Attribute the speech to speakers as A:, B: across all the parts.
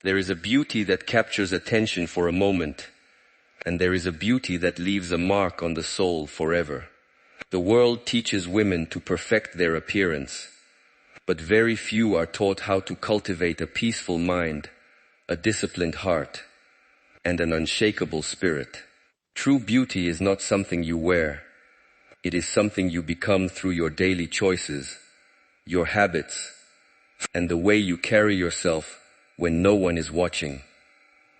A: There is a beauty that captures attention for a moment, and there is a beauty that leaves a mark on the soul forever. The world teaches women to perfect their appearance, but very few are taught how to cultivate a peaceful mind, a disciplined heart, and an unshakable spirit. True beauty is not something you wear. It is something you become through your daily choices, your habits, and the way you carry yourself when no one is watching.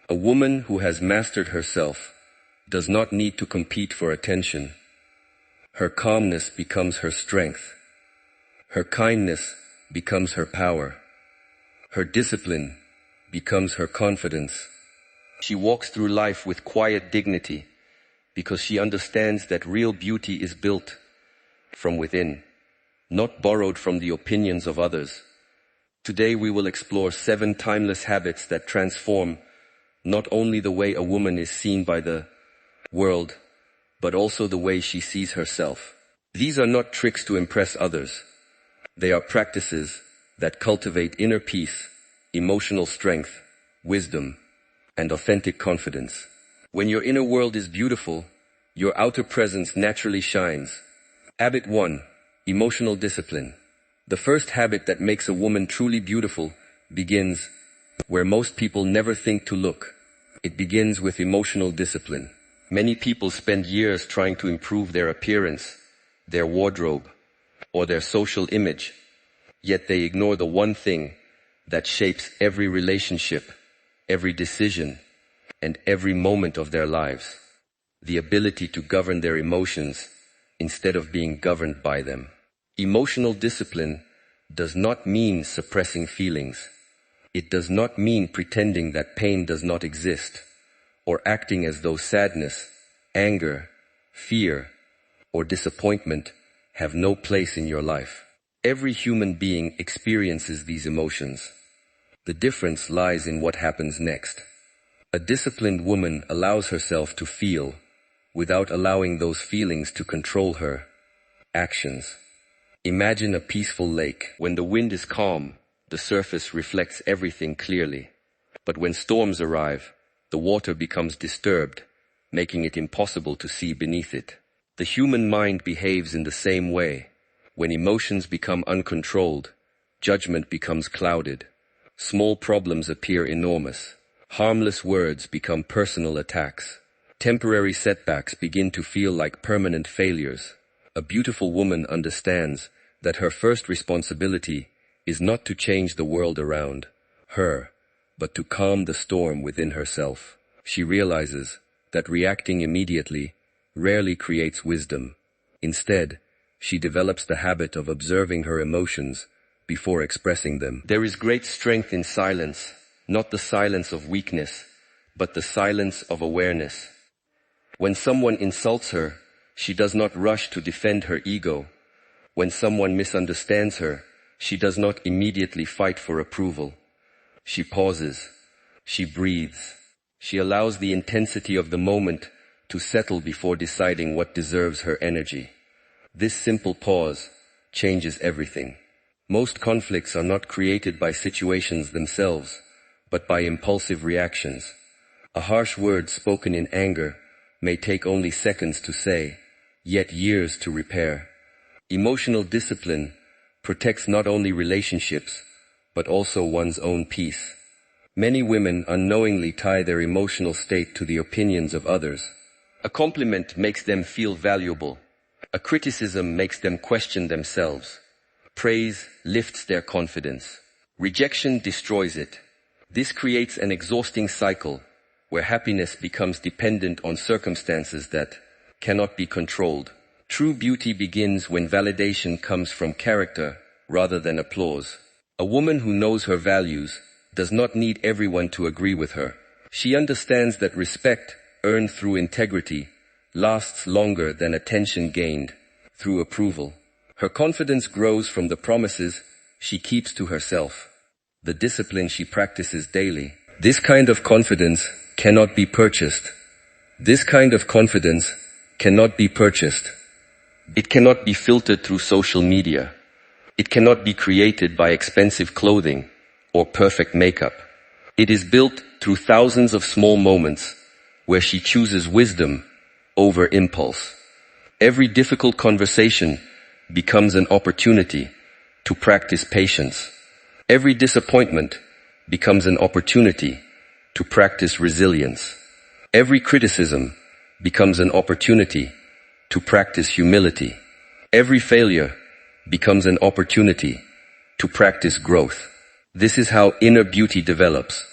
A: A woman who has mastered herself does not need to compete for attention. Her calmness becomes her strength. Her kindness becomes her power. Her discipline becomes her confidence. She walks through life with quiet dignity because she understands that real beauty is built from within, not borrowed from the opinions of others. Today we will explore 7 timeless habits that transform not only the way a woman is seen by the world, but also the way she sees herself. These are not tricks to impress others. They are practices that cultivate inner peace, emotional strength, wisdom, and authentic confidence. When your inner world is beautiful, your outer presence naturally shines. Habit 1. Emotional discipline. The first habit that makes a woman truly beautiful begins where most people never think to look. It begins with emotional discipline. Many people spend years trying to improve their appearance, their wardrobe, or their social image, yet they ignore the one thing that shapes every relationship, every decision, and every moment of their lives: the ability to govern their emotions instead of being governed by them. Emotional discipline does not mean suppressing feelings. It does not mean pretending that pain does not exist, or acting as though sadness, anger, fear, or disappointment have no place in your life. Every human being experiences these emotions. The difference lies in what happens next. A disciplined woman allows herself to feel without allowing those feelings to control her actions. Imagine a peaceful lake. When the wind is calm, the surface reflects everything clearly. But when storms arrive, the water becomes disturbed, making it impossible to see beneath it. The human mind behaves in the same way. When emotions become uncontrolled, judgment becomes clouded. Small problems appear enormous. Harmless words become personal attacks. Temporary setbacks begin to feel like permanent failures. A beautiful woman understands that her first responsibility is not to change the world around her, but to calm the storm within herself. She realizes that reacting immediately rarely creates wisdom. Instead, she develops the habit of observing her emotions before expressing them. There is great strength in silence, not the silence of weakness, but the silence of awareness. When someone insults her, she does not rush to defend her ego. When someone misunderstands her, she does not immediately fight for approval. She pauses. She breathes. She allows the intensity of the moment to settle before deciding what deserves her energy. This simple pause changes everything. Most conflicts are not created by situations themselves, but by impulsive reactions. A harsh word spoken in anger may take only seconds to say, yet years to repair. Emotional discipline protects not only relationships, but also one's own peace. Many women unknowingly tie their emotional state to the opinions of others. A compliment makes them feel valuable. A criticism makes them question themselves. Praise lifts their confidence. Rejection destroys it. This creates an exhausting cycle where happiness becomes dependent on circumstances that cannot be controlled. True beauty begins when validation comes from character rather than applause. A woman who knows her values does not need everyone to agree with her. She understands that respect earned through integrity lasts longer than attention gained through approval. Her confidence grows from the promises she keeps to herself, the discipline she practices daily. This kind of confidence cannot be purchased. This kind of confidence cannot be purchased. It cannot be filtered through social media. It cannot be created by expensive clothing or perfect makeup. It is built through thousands of small moments where she chooses wisdom over impulse. Every difficult conversation becomes an opportunity to practice patience. Every disappointment becomes an opportunity to practice resilience. Every criticism becomes an opportunity to practice humility. Every failure becomes an opportunity to practice growth. This is how inner beauty develops,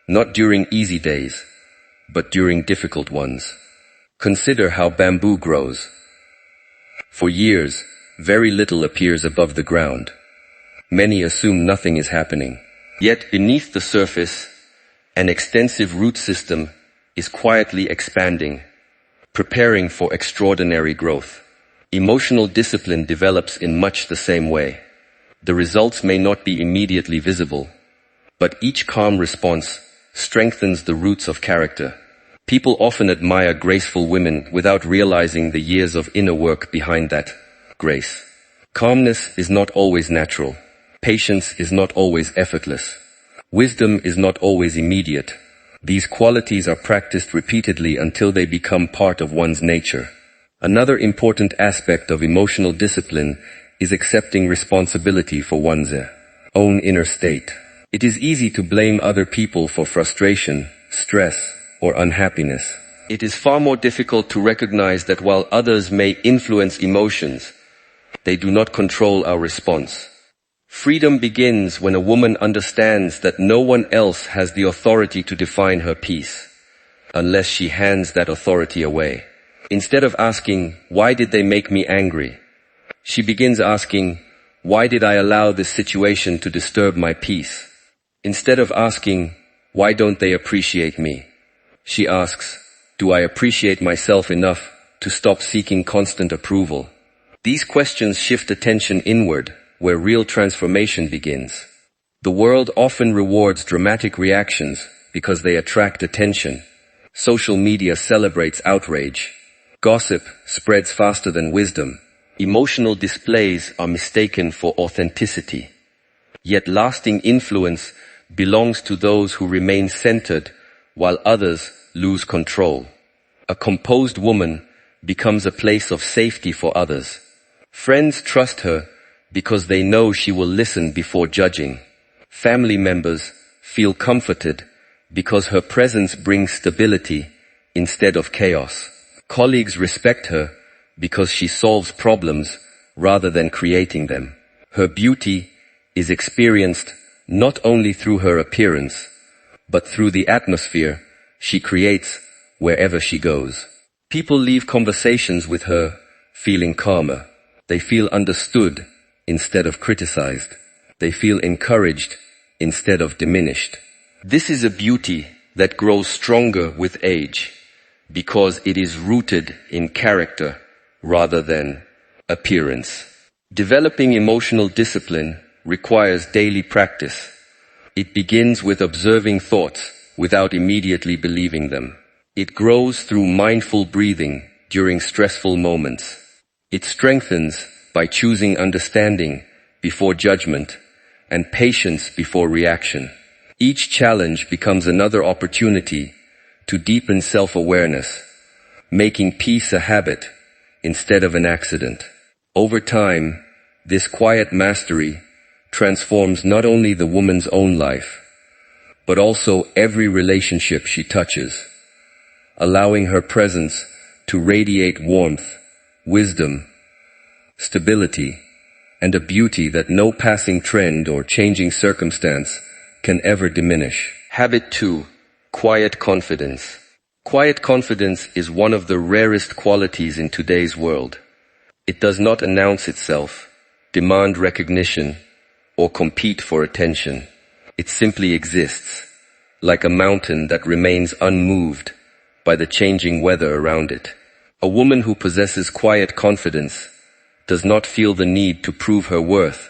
A: not during easy days, but during difficult ones. Consider how bamboo grows. For years, very little appears above the ground. Many assume nothing is happening. Yet beneath the surface, an extensive root system is quietly expanding, preparing for extraordinary growth. Emotional discipline develops in much the same way. The results may not be immediately visible, but each calm response strengthens the roots of character. People often admire graceful women without realizing the years of inner work behind that grace. Calmness is not always natural. Patience is not always effortless. Wisdom is not always immediate. These qualities are practiced repeatedly until they become part of one's nature. Another important aspect of emotional discipline is accepting responsibility for one's own inner state. It is easy to blame other people for frustration, stress, or unhappiness. It is far more difficult to recognize that while others may influence emotions, they do not control our response. Freedom begins when a woman understands that no one else has the authority to define her peace, unless she hands that authority away. Instead of asking, "Why did they make me angry?" she begins asking, "Why did I allow this situation to disturb my peace?" Instead of asking, "Why don't they appreciate me?" she asks, "Do I appreciate myself enough to stop seeking constant approval?" These questions shift attention inward, where real transformation begins. The world often rewards dramatic reactions because they attract attention. Social media celebrates outrage. Gossip spreads faster than wisdom. Emotional displays are mistaken for authenticity. Yet lasting influence belongs to those who remain centered while others lose control. A composed woman becomes a place of safety for others. Friends trust her because they know she will listen before judging. Family members feel comforted because her presence brings stability instead of chaos. Colleagues respect her because she solves problems rather than creating them. Her beauty is experienced not only through her appearance, but through the atmosphere she creates wherever she goes. People leave conversations with her feeling calmer. They feel understood instead of criticized. They feel encouraged instead of diminished. This is a beauty that grows stronger with age because it is rooted in character rather than appearance. Developing emotional discipline requires daily practice. It begins with observing thoughts without immediately believing them. It grows through mindful breathing during stressful moments. It strengthens by choosing understanding before judgment and patience before reaction. Each challenge becomes another opportunity to deepen self-awareness, making peace a habit instead of an accident. Over time, this quiet mastery transforms not only the woman's own life, but also every relationship she touches, allowing her presence to radiate warmth, wisdom, stability, and a beauty that no passing trend or changing circumstance can ever diminish. Habit 2. Quiet confidence. Quiet confidence is one of the rarest qualities in today's world. It does not announce itself, demand recognition, or compete for attention. It simply exists, like a mountain that remains unmoved by the changing weather around it. A woman who possesses quiet confidence does not feel the need to prove her worth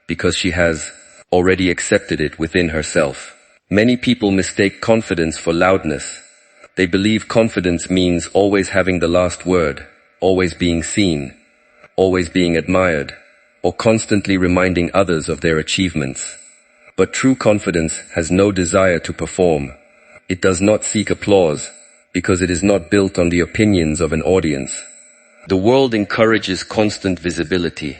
A: because she has already accepted it within herself. Many people mistake confidence for loudness. They believe confidence means always having the last word, always being seen, always being admired, or constantly reminding others of their achievements. But true confidence has no desire to perform. It does not seek applause, because it is not built on the opinions of an audience. The world encourages constant visibility.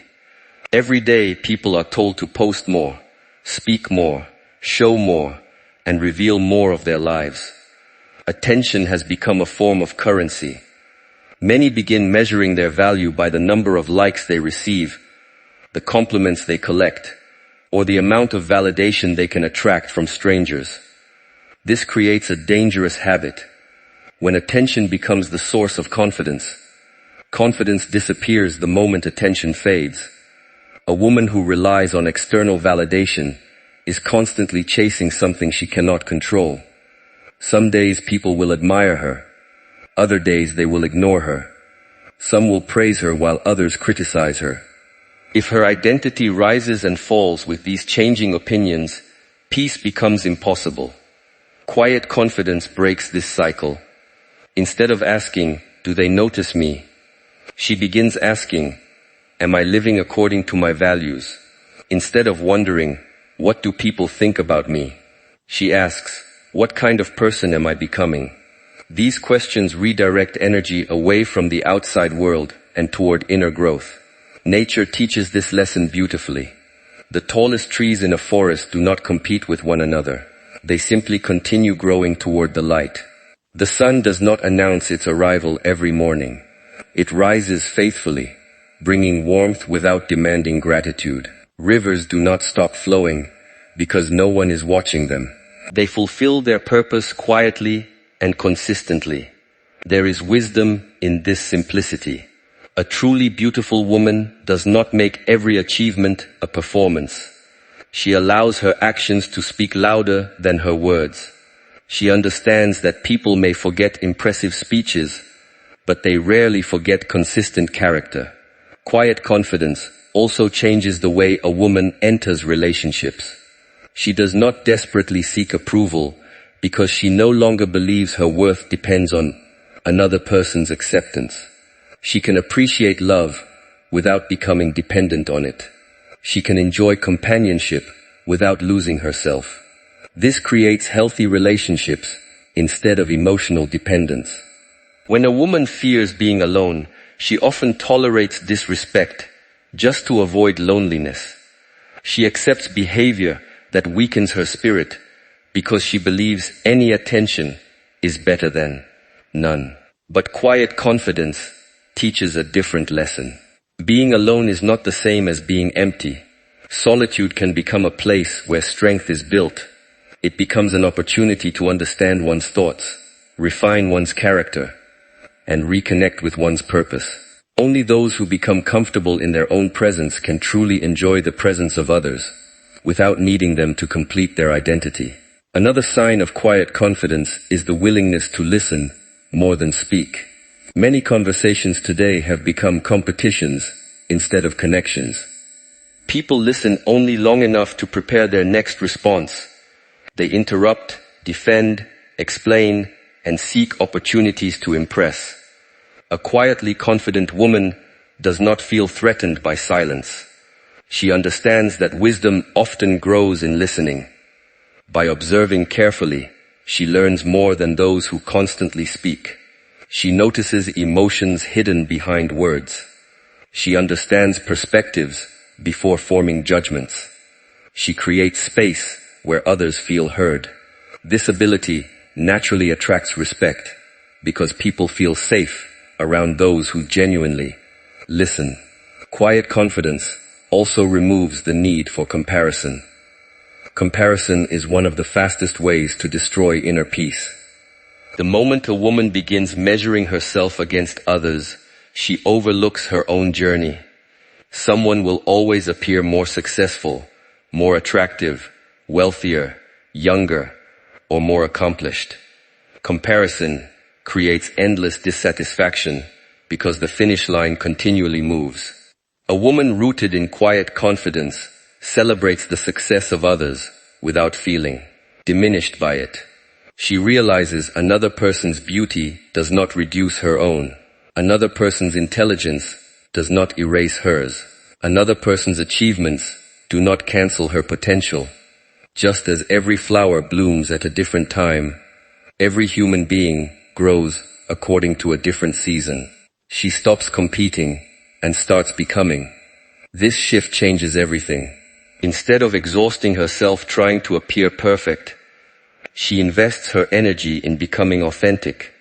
A: Every day people are told to post more, speak more, show more, and reveal more of their lives. Attention has become a form of currency. Many begin measuring their value by the number of likes they receive, the compliments they collect, or the amount of validation they can attract from strangers. This creates a dangerous habit. When attention becomes the source of confidence, confidence disappears the moment attention fades. A woman who relies on external validation is constantly chasing something she cannot control. Some days people will admire her. Other days they will ignore her. Some will praise her while others criticize her. If her identity rises and falls with these changing opinions, peace becomes impossible. Quiet confidence breaks this cycle. Instead of asking, "Do they notice me?" she begins asking, "Am I living according to my values?" Instead of wondering, "What do people think about me?" she asks, "What kind of person am I becoming?" These questions redirect energy away from the outside world and toward inner growth. Nature teaches this lesson beautifully. The tallest trees in a forest do not compete with one another. They simply continue growing toward the light. The sun does not announce its arrival every morning. It rises faithfully, bringing warmth without demanding gratitude. Rivers do not stop flowing because no one is watching them. They fulfill their purpose quietly and consistently. There is wisdom in this simplicity. A truly beautiful woman does not make every achievement a performance. She allows her actions to speak louder than her words. She understands that people may forget impressive speeches, but they rarely forget consistent character. Quiet confidence also changes the way a woman enters relationships. She does not desperately seek approval because she no longer believes her worth depends on another person's acceptance. She can appreciate love without becoming dependent on it. She can enjoy companionship without losing herself. This creates healthy relationships instead of emotional dependence. When a woman fears being alone, she often tolerates disrespect just to avoid loneliness. She accepts behavior that weakens her spirit because she believes any attention is better than none. But quiet confidence teaches a different lesson. Being alone is not the same as being empty. Solitude can become a place where strength is built. It becomes an opportunity to understand one's thoughts, refine one's character, and reconnect with one's purpose. Only those who become comfortable in their own presence can truly enjoy the presence of others, without needing them to complete their identity. Another sign of quiet confidence is the willingness to listen more than speak. Many conversations today have become competitions instead of connections. People listen only long enough to prepare their next response. They interrupt, defend, explain, and seek opportunities to impress. A quietly confident woman does not feel threatened by silence. She understands that wisdom often grows in listening. By observing carefully, she learns more than those who constantly speak. She notices emotions hidden behind words. She understands perspectives before forming judgments. She creates space where others feel heard. This ability naturally attracts respect because people feel safe around those who genuinely listen. Quiet confidence also removes the need for comparison. Comparison is one of the fastest ways to destroy inner peace. The moment a woman begins measuring herself against others, she overlooks her own journey. Someone will always appear more successful, more attractive, wealthier, younger, or more accomplished. Comparison creates endless dissatisfaction because the finish line continually moves. A woman rooted in quiet confidence celebrates the success of others without feeling diminished by it. She realizes another person's beauty does not reduce her own. Another person's intelligence does not erase hers. Another person's achievements do not cancel her potential. Just as every flower blooms at a different time, every human being grows according to a different season. She stops competing and starts becoming. This shift changes everything. Instead of exhausting herself trying to appear perfect, she invests her energy in becoming authentic.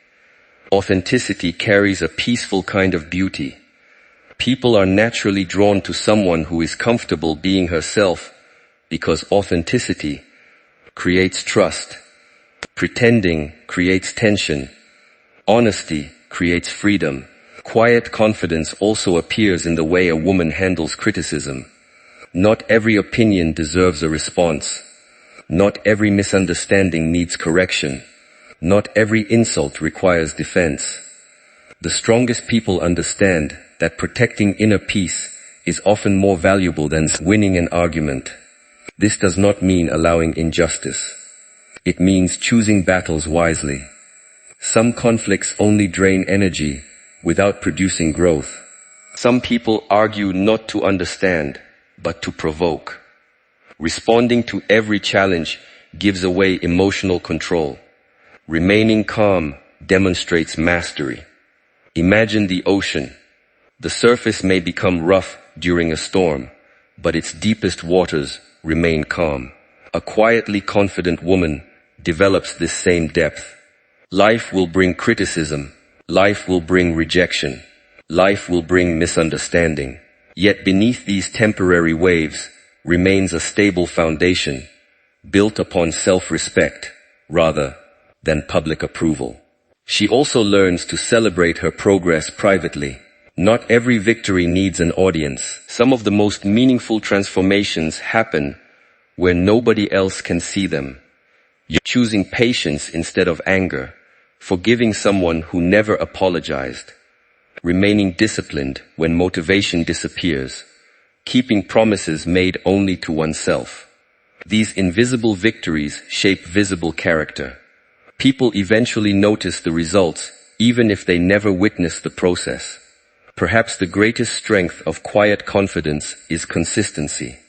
A: Authenticity carries a peaceful kind of beauty. People are naturally drawn to someone who is comfortable being herself because authenticity creates trust. Pretending creates tension. Honesty creates freedom. Quiet confidence also appears in the way a woman handles criticism. Not every opinion deserves a response. Not every misunderstanding needs correction. Not every insult requires defense. The strongest people understand that protecting inner peace is often more valuable than winning an argument. This does not mean allowing injustice. It means choosing battles wisely. Some conflicts only drain energy without producing growth. Some people argue not to understand, but to provoke. Responding to every challenge gives away emotional control. Remaining calm demonstrates mastery. Imagine the ocean. The surface may become rough during a storm, but its deepest waters remain calm. A quietly confident woman develops this same depth. Life will bring criticism. Life will bring rejection. Life will bring misunderstanding. Yet beneath these temporary waves remains a stable foundation, built upon self-respect rather than public approval. She also learns to celebrate her progress privately. Not every victory needs an audience. Some of the most meaningful transformations happen where nobody else can see them. You're choosing patience instead of anger, forgiving someone who never apologized, remaining disciplined when motivation disappears, keeping promises made only to oneself. These invisible victories shape visible character. People eventually notice the results, even if they never witness the process. Perhaps the greatest strength of quiet confidence is consistency.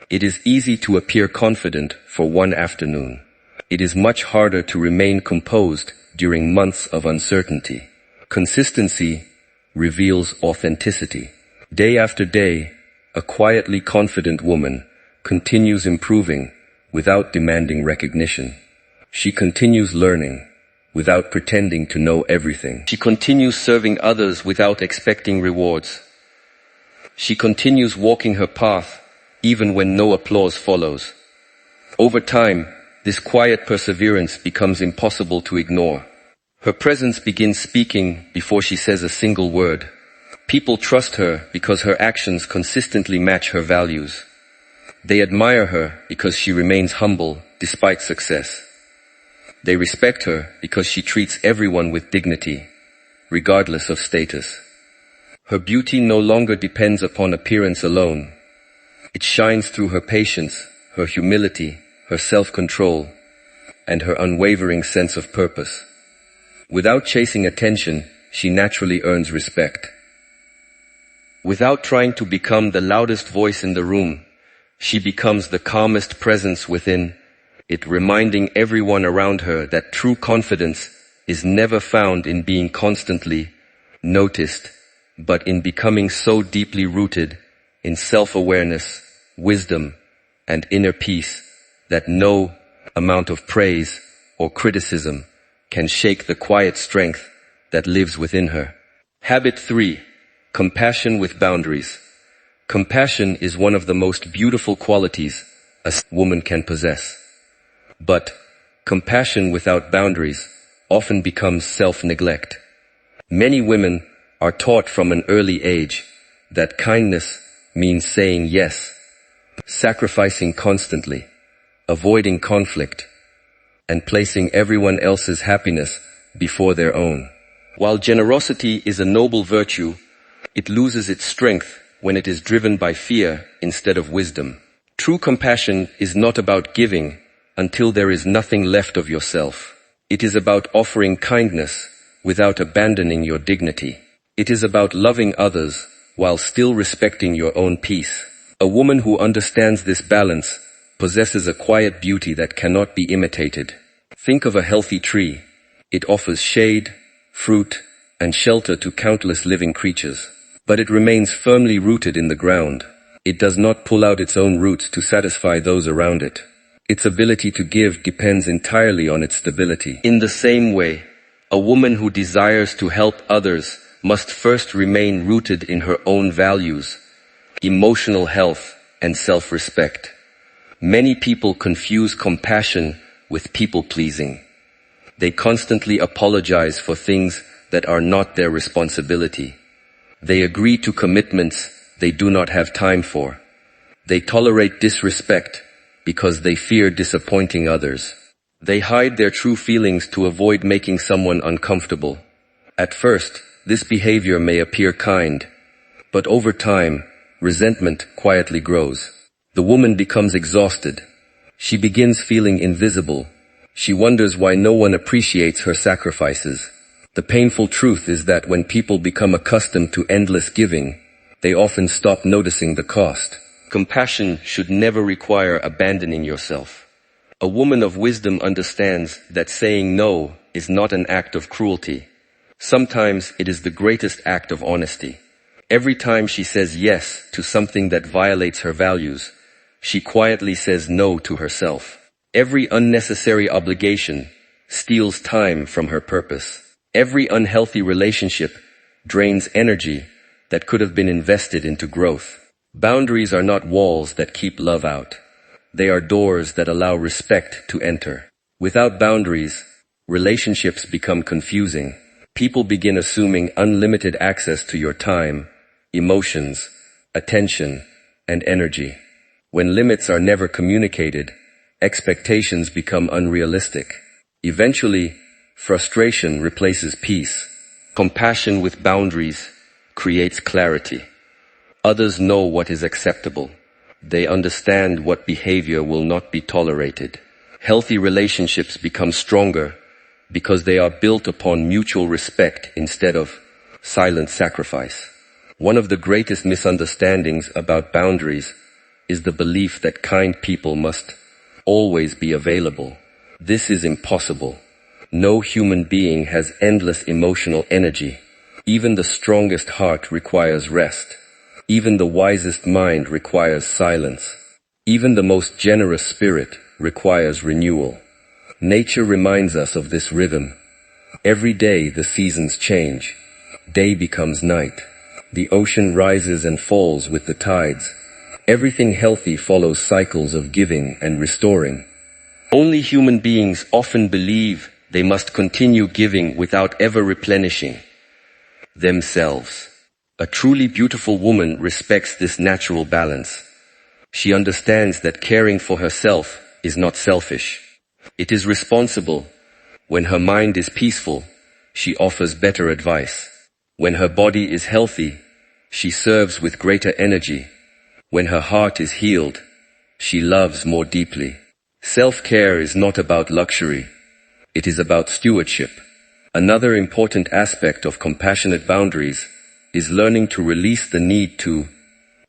A: It is easy to appear confident for one afternoon. It is much harder to remain composed during months of uncertainty. Consistency reveals authenticity. Day after day, a quietly confident woman continues improving without demanding recognition. She continues learning without pretending to know everything. She continues serving others without expecting rewards. She continues walking her path even when no applause follows. Over time, this quiet perseverance becomes impossible to ignore. Her presence begins speaking before she says a single word. People trust her because her actions consistently match her values. They admire her because she remains humble despite success. They respect her because she treats everyone with dignity, regardless of status. Her beauty no longer depends upon appearance alone. It shines through her patience, her humility, her self-control, and her unwavering sense of purpose. Without chasing attention, she naturally earns respect. Without trying to become the loudest voice in the room, she becomes the calmest presence within it, reminding everyone around her that true confidence is never found in being constantly noticed, but in becoming so deeply rooted in self-awareness, wisdom, and inner peace that no amount of praise or criticism can shake the quiet strength that lives within her. Habit 3. Compassion with boundaries. Compassion is one of the most beautiful qualities a woman can possess. But compassion without boundaries often becomes self-neglect. Many women are taught from an early age that kindness means saying yes, sacrificing constantly, avoiding conflict, and placing everyone else's happiness before their own. While generosity is a noble virtue, it loses its strength when it is driven by fear instead of wisdom. True compassion is not about giving until there is nothing left of yourself. It is about offering kindness without abandoning your dignity. It is about loving others while still respecting your own peace. A woman who understands this balance possesses a quiet beauty that cannot be imitated. Think of a healthy tree. It offers shade, fruit, and shelter to countless living creatures. But it remains firmly rooted in the ground. It does not pull out its own roots to satisfy those around it. Its ability to give depends entirely on its stability. In the same way, a woman who desires to help others must first remain rooted in her own values, emotional health, and self-respect. Many people confuse compassion with people-pleasing. They constantly apologize for things that are not their responsibility. They agree to commitments they do not have time for. They tolerate disrespect because they fear disappointing others. They hide their true feelings to avoid making someone uncomfortable. At first, this behavior may appear kind, but over time, resentment quietly grows. The woman becomes exhausted. She begins feeling invisible. She wonders why no one appreciates her sacrifices. The painful truth is that when people become accustomed to endless giving, they often stop noticing the cost. Compassion should never require abandoning yourself. A woman of wisdom understands that saying no is not an act of cruelty. Sometimes it is the greatest act of honesty. Every time she says yes to something that violates her values, she quietly says no to herself. Every unnecessary obligation steals time from her purpose. Every unhealthy relationship drains energy that could have been invested into growth. Boundaries are not walls that keep love out. They are doors that allow respect to enter. Without boundaries, relationships become confusing. People begin assuming unlimited access to your time, emotions, attention, and energy. When limits are never communicated, expectations become unrealistic. Eventually, frustration replaces peace. Compassion with boundaries creates clarity. Others know what is acceptable. They understand what behavior will not be tolerated. Healthy relationships become stronger because they are built upon mutual respect instead of silent sacrifice. One of the greatest misunderstandings about boundaries is the belief that kind people must always be available. This is impossible. No human being has endless emotional energy. Even the strongest heart requires rest. Even the wisest mind requires silence. Even the most generous spirit requires renewal. Nature reminds us of this rhythm. Every day the seasons change. Day becomes night. The ocean rises and falls with the tides. Everything healthy follows cycles of giving and restoring. Only human beings often believe they must continue giving without ever replenishing themselves. A truly beautiful woman respects this natural balance. She understands that caring for herself is not selfish. It is responsible. When her mind is peaceful, she offers better advice. When her body is healthy, she serves with greater energy. When her heart is healed, she loves more deeply. Self-care is not about luxury. It is about stewardship. Another important aspect of compassionate boundaries is learning to release the need to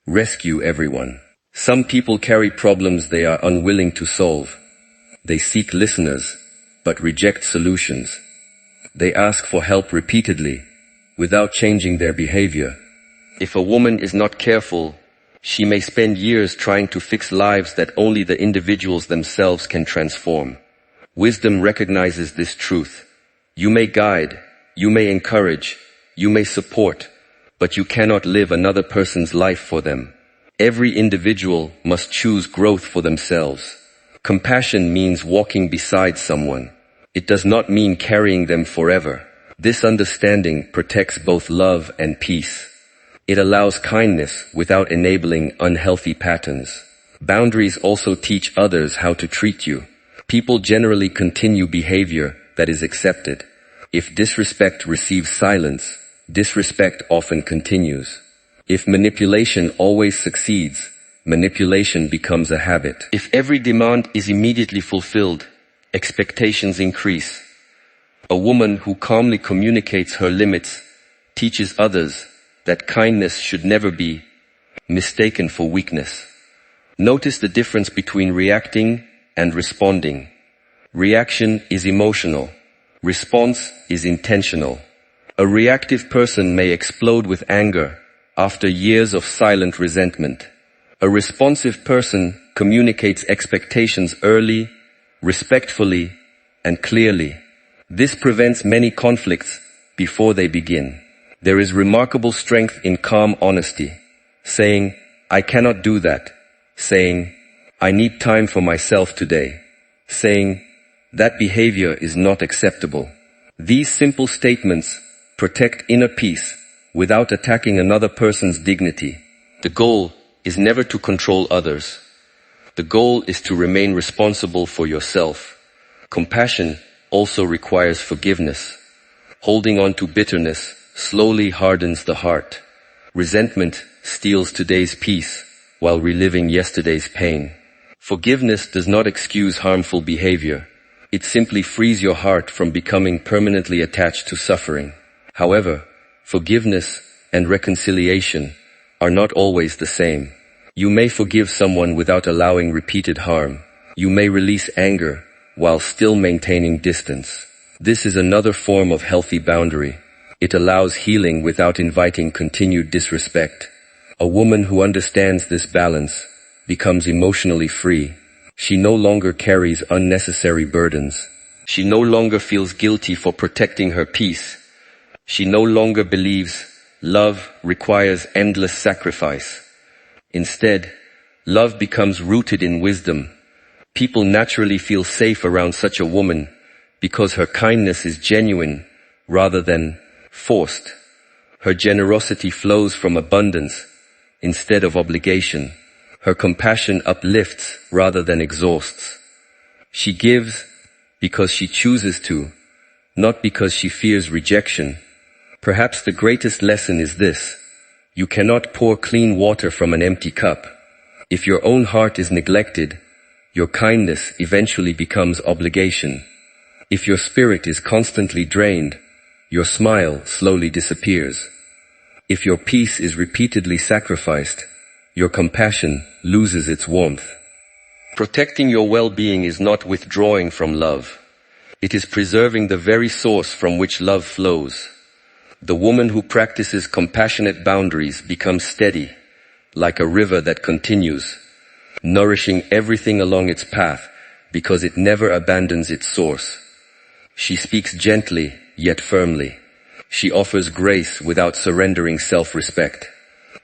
A: rescue everyone. Some people carry problems they are unwilling to solve. They seek listeners, but reject solutions. They ask for help repeatedly, without changing their behavior. If a woman is not careful, she may spend years trying to fix lives that only the individuals themselves can transform. Wisdom recognizes this truth. You may guide, you may encourage, you may support, but you cannot live another person's life for them. Every individual must choose growth for themselves. Compassion means walking beside someone. It does not mean carrying them forever. This understanding protects both love and peace. It allows kindness without enabling unhealthy patterns. Boundaries also teach others how to treat you. People generally continue behavior that is accepted. If disrespect receives silence, disrespect often continues. If manipulation always succeeds, manipulation becomes a habit. If every demand is immediately fulfilled, expectations increase. A woman who calmly communicates her limits teaches others that kindness should never be mistaken for weakness. Notice the difference between reacting and responding. Reaction is emotional. Response is intentional. A reactive person may explode with anger after years of silent resentment. A responsive person communicates expectations early, respectfully, and clearly. This prevents many conflicts before they begin. There is remarkable strength in calm honesty, saying, "I cannot do that," saying, "I need time for myself today," saying, "That behavior is not acceptable." These simple statements protect inner peace without attacking another person's dignity. The goal is never to control others. The goal is to remain responsible for yourself. Compassion also requires forgiveness. Holding on to bitterness slowly hardens the heart. Resentment steals today's peace while reliving yesterday's pain. Forgiveness does not excuse harmful behavior. It simply frees your heart from becoming permanently attached to suffering. However, forgiveness and reconciliation are not always the same. You may forgive someone without allowing repeated harm. You may release anger while still maintaining distance. This is another form of healthy boundary. It allows healing without inviting continued disrespect. A woman who understands this balance becomes emotionally free. She no longer carries unnecessary burdens. She no longer feels guilty for protecting her peace. She no longer believes love requires endless sacrifice. Instead, love becomes rooted in wisdom. People naturally feel safe around such a woman because her kindness is genuine rather than forced. Her generosity flows from abundance instead of obligation. Her compassion uplifts rather than exhausts. She gives because she chooses to, not because she fears rejection. Perhaps the greatest lesson is this: you cannot pour clean water from an empty cup. If your own heart is neglected, your kindness eventually becomes obligation. If your spirit is constantly drained, your smile slowly disappears. If your peace is repeatedly sacrificed, your compassion loses its warmth. Protecting your well-being is not withdrawing from love. It is preserving the very source from which love flows. The woman who practices compassionate boundaries becomes steady, like a river that continues, nourishing everything along its path because it never abandons its source. She speaks gently yet firmly. She offers grace without surrendering self-respect.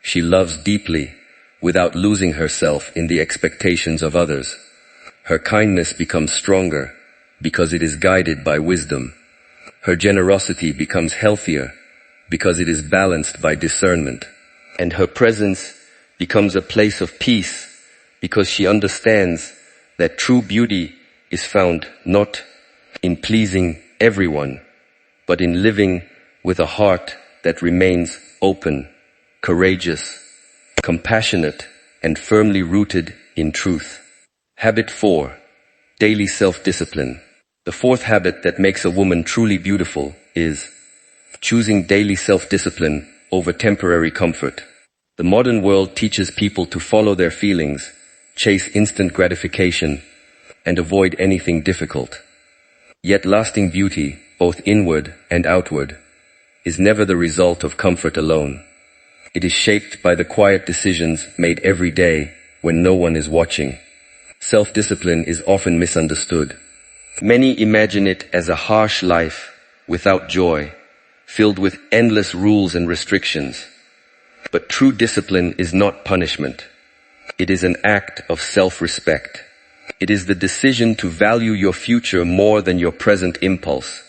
A: She loves deeply without losing herself in the expectations of others. Her kindness becomes stronger because it is guided by wisdom. Her generosity becomes healthier because it is balanced by discernment. And her presence becomes a place of peace because she understands that true beauty is found not in pleasing everyone, but in living with a heart that remains open, courageous, compassionate, and firmly rooted in truth. Habit 4. Daily self-discipline. The fourth habit that makes a woman truly beautiful is choosing daily self-discipline over temporary comfort. The modern world teaches people to follow their feelings, chase instant gratification, and avoid anything difficult. Yet lasting beauty, both inward and outward, is never the result of comfort alone. It is shaped by the quiet decisions made every day when no one is watching. Self-discipline is often misunderstood. Many imagine it as a harsh life without joy, filled with endless rules and restrictions. But true discipline is not punishment. It is an act of self-respect. It is the decision to value your future more than your present impulse.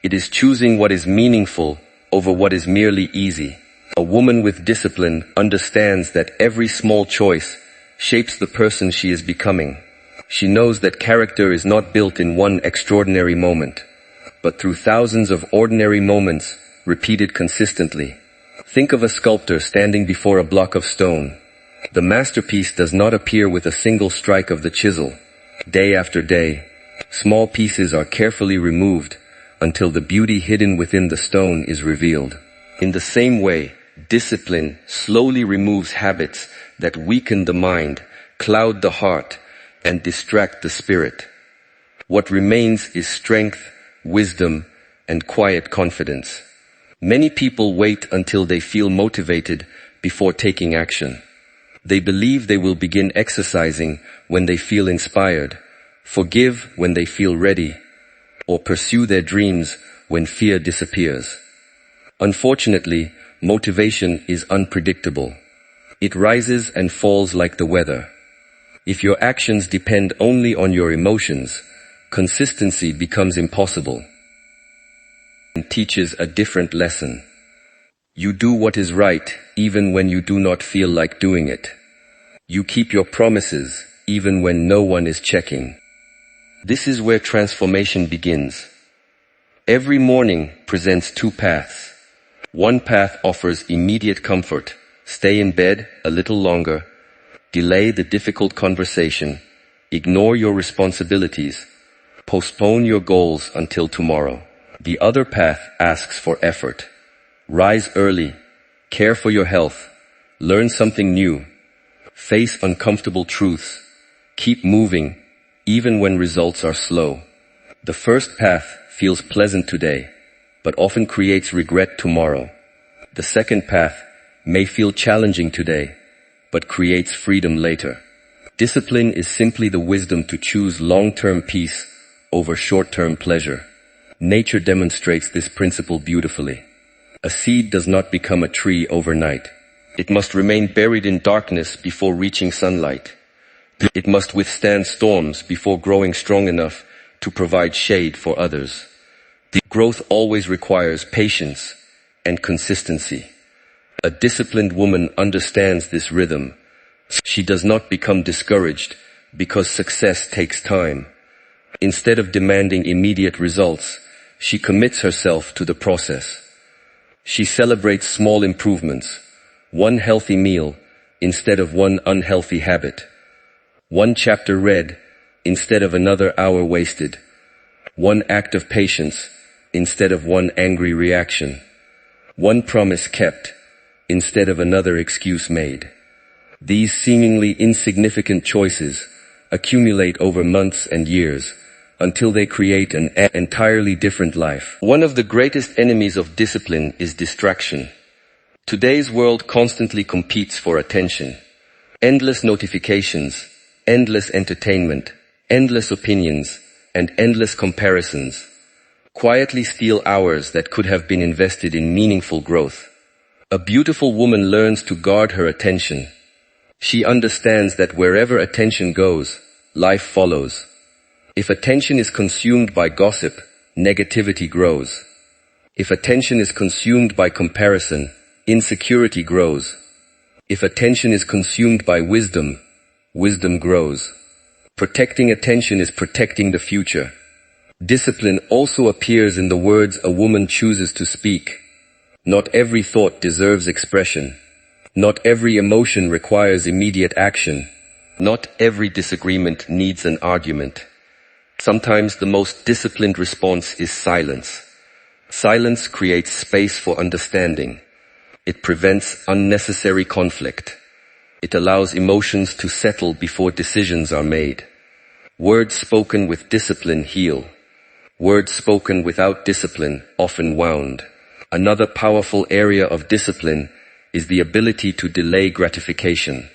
A: It is choosing what is meaningful over what is merely easy. A woman with discipline understands that every small choice shapes the person she is becoming. She knows that character is not built in one extraordinary moment, but through thousands of ordinary moments repeated consistently. Think of a sculptor standing before a block of stone. The masterpiece does not appear with a single strike of the chisel. Day after day, small pieces are carefully removed until the beauty hidden within the stone is revealed. In the same way, discipline slowly removes habits that weaken the mind cloud the heart, and distract the spirit. What remains is strength, wisdom, and quiet confidence. Many people wait until they feel motivated before taking action. They believe they will begin exercising when they feel inspired, forgive when they feel ready, or pursue their dreams when fear disappears. Unfortunately, motivation is unpredictable. It rises and falls like the weather. If your actions depend only on your emotions, consistency becomes impossible. It teaches a different lesson. You do what is right even when you do not feel like doing it. You keep your promises even when no one is checking. This is where transformation begins. Every morning presents two paths. One path offers immediate comfort. Stay in bed a little longer. Delay the difficult conversation. Ignore your responsibilities. Postpone your goals until tomorrow. The other path asks for effort. Rise early. Care for your health. Learn something new. Face uncomfortable truths. Keep moving, even when results are slow. The first path feels pleasant today, but often creates regret tomorrow. The second path may feel challenging today, but creates freedom later. Discipline is simply the wisdom to choose long-term peace over short-term pleasure. Nature demonstrates this principle beautifully. A seed does not become a tree overnight. It must remain buried in darkness before reaching sunlight. It must withstand storms before growing strong enough to provide shade for others. The growth always requires patience and consistency. A disciplined woman understands this rhythm. She does not become discouraged because success takes time. Instead of demanding immediate results, she commits herself to the process. She celebrates small improvements, one healthy meal instead of one unhealthy habit, one chapter read instead of another hour wasted, one act of patience instead of one angry reaction, one promise kept instead of another excuse made. These seemingly insignificant choices accumulate over months and years until they create an entirely different life. One of the greatest enemies of discipline is distraction. Today's world constantly competes for attention. Endless notifications, endless entertainment, endless opinions, and endless comparisons quietly steal hours that could have been invested in meaningful growth. A beautiful woman learns to guard her attention. She understands that wherever attention goes, life follows. If attention is consumed by gossip, negativity grows. If attention is consumed by comparison, insecurity grows. If attention is consumed by wisdom, wisdom grows. Protecting attention is protecting the future. Discipline also appears in the words a woman chooses to speak. Not every thought deserves expression. Not every emotion requires immediate action. Not every disagreement needs an argument. Sometimes the most disciplined response is silence. Silence creates space for understanding. It prevents unnecessary conflict. It allows emotions to settle before decisions are made. Words spoken with discipline heal. Words spoken without discipline often wound. Another powerful area of discipline is the ability to delay gratification.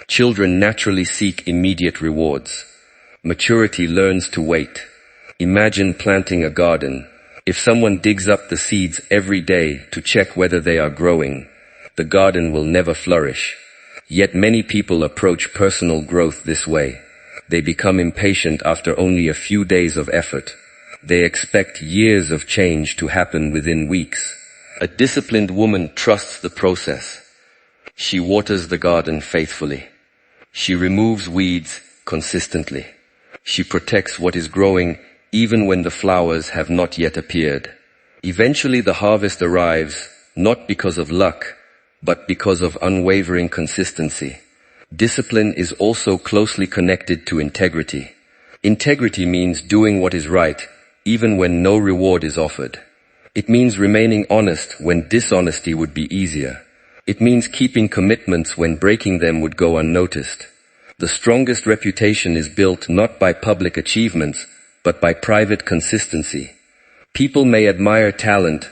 A: Children naturally seek immediate rewards. Maturity learns to wait. Imagine planting a garden. If someone digs up the seeds every day to check whether they are growing, the garden will never flourish. Yet many people approach personal growth this way. They become impatient after only a few days of effort. They expect years of change to happen within weeks. A disciplined woman trusts the process. She waters the garden faithfully. She removes weeds consistently. She protects what is growing even when the flowers have not yet appeared. Eventually the harvest arrives, not because of luck, but because of unwavering consistency. Discipline is also closely connected to integrity. Integrity means doing what is right, even when no reward is offered. It means remaining honest when dishonesty would be easier. It means keeping commitments when breaking them would go unnoticed. The strongest reputation is built not by public achievements, but by private consistency. People may admire talent,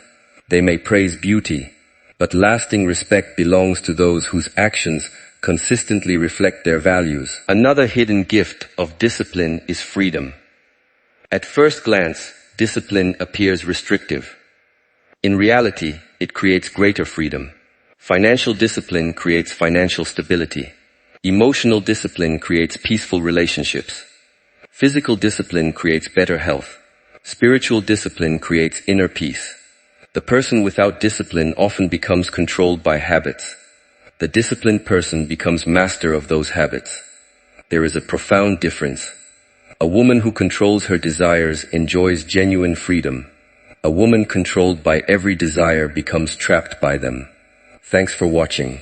A: they may praise beauty, but lasting respect belongs to those whose actions consistently reflect their values. Another hidden gift of discipline is freedom. At first glance, discipline appears restrictive. In reality, it creates greater freedom. Financial discipline creates financial stability. Emotional discipline creates peaceful relationships. Physical discipline creates better health. Spiritual discipline creates inner peace. The person without discipline often becomes controlled by habits. The disciplined person becomes master of those habits. There is a profound difference. A woman who controls her desires enjoys genuine freedom. A woman controlled by every desire becomes trapped by them. Thanks for watching.